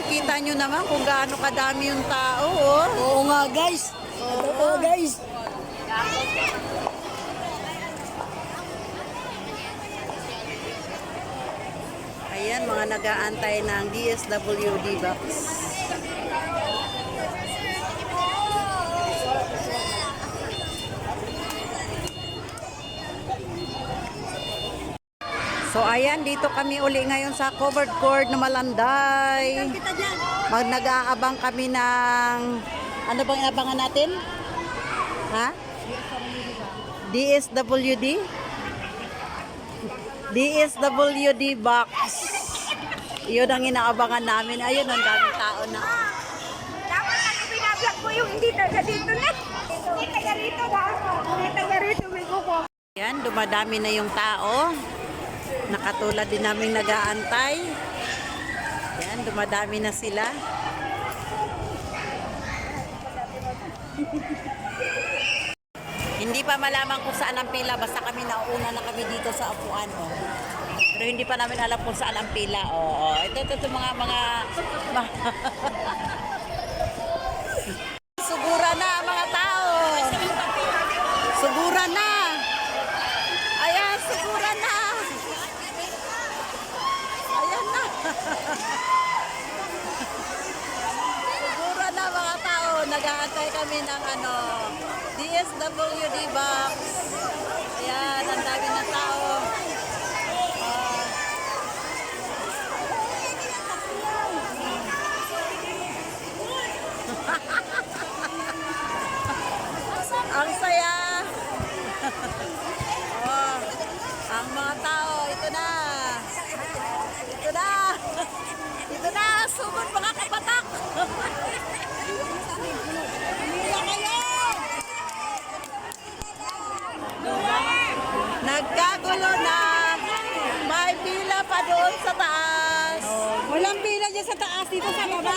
Kita nyo naman kung gaano kadami yung tao, oh. Oo nga guys. Oo guys. Ayan, mga nag-aantay ng DSWD box. So ayan, dito kami uli ngayon sa covered court na Malanday. Nag-aabang kami ng, ano bang inabangan natin? Ha? DSWD? DSWD box. Yun ang inaabangan namin. Ayun, ang daming tao na. Dapat ang binablog ko yung hindi taga dito na. Hindi taga rito dapat. Hindi taga rito may kuko. Yan, dumadami na yung tao. Nakatulad din namin nag-aantay. Yan, dumadami na sila. Hindi pa malaman kung saan ang pila. Basta kami nauna na kami dito sa upuan. Oh. Pero hindi pa namin alam kung saan ang pila. Oh, oh. Ito mga Sugura na mga tao. Sugura na. Ayan, sugura na. Ayan na. Sugura na mga tao. Nag-aantay kami ng DSWD box. Ayan, ang dami ng tao. Ang saya. Oh, ang mga tao, ito na. Ito na. Ito na, sugod mga kabatak. Pila kayo. Nagkagulo na. May pila pa doon sa taas. Walang pila dyan sa taas, dito sa baba.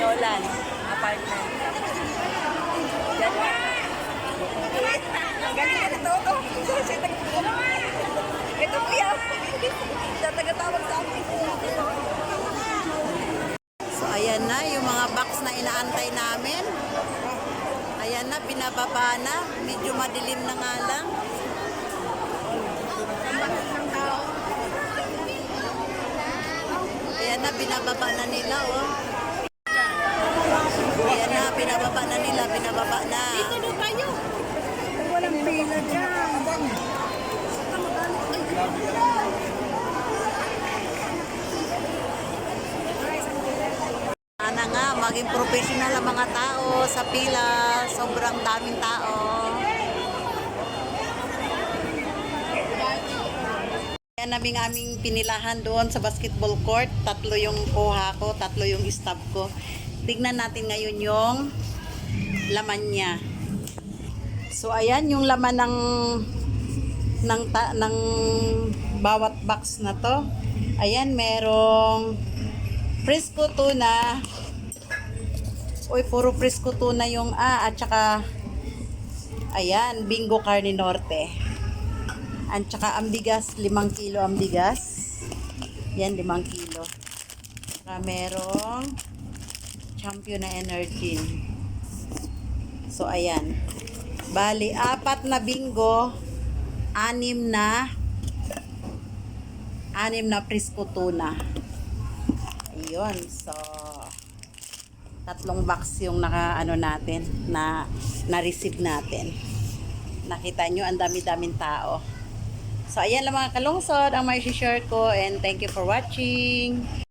Nolan, apartment. Galing na ito. Ito piya. Tagatawag sa akin. So ayan na yung mga box na inaantay namin. Ayan na, binababa na. Medyo madilim na nga lang. Ayan na, binababa na nila, oh. Ayan na, binababa na nila, binababa na. Dito doon kayo. Walang pila dyan. Sana nga, maging professional ang mga tao sa pila. Sobrang daming tao. Ayan naming aming pinilahan doon sa basketball court. 3 yung kuha ko, 3 yung staff ko. Tignan natin ngayon yung laman niya. So ayan yung laman ng bawat box na to. Ayan, merong Frisco tuna. Uy, puro Frisco tuna yung at saka ayan, Bingo Carne Norte. At saka ang bigas, 5 kilo ang bigas. Yan, 5 kilo. Saka merong Champion na Energy. So ayan. Bali, 4 na bingo, 6 na Frisco tuna. Ayun, so 3 box yung natin na-receive natin. Nakita nyo, ang dami-daming tao. So ayan lang mga kalungsod ang may share ko, and thank you for watching.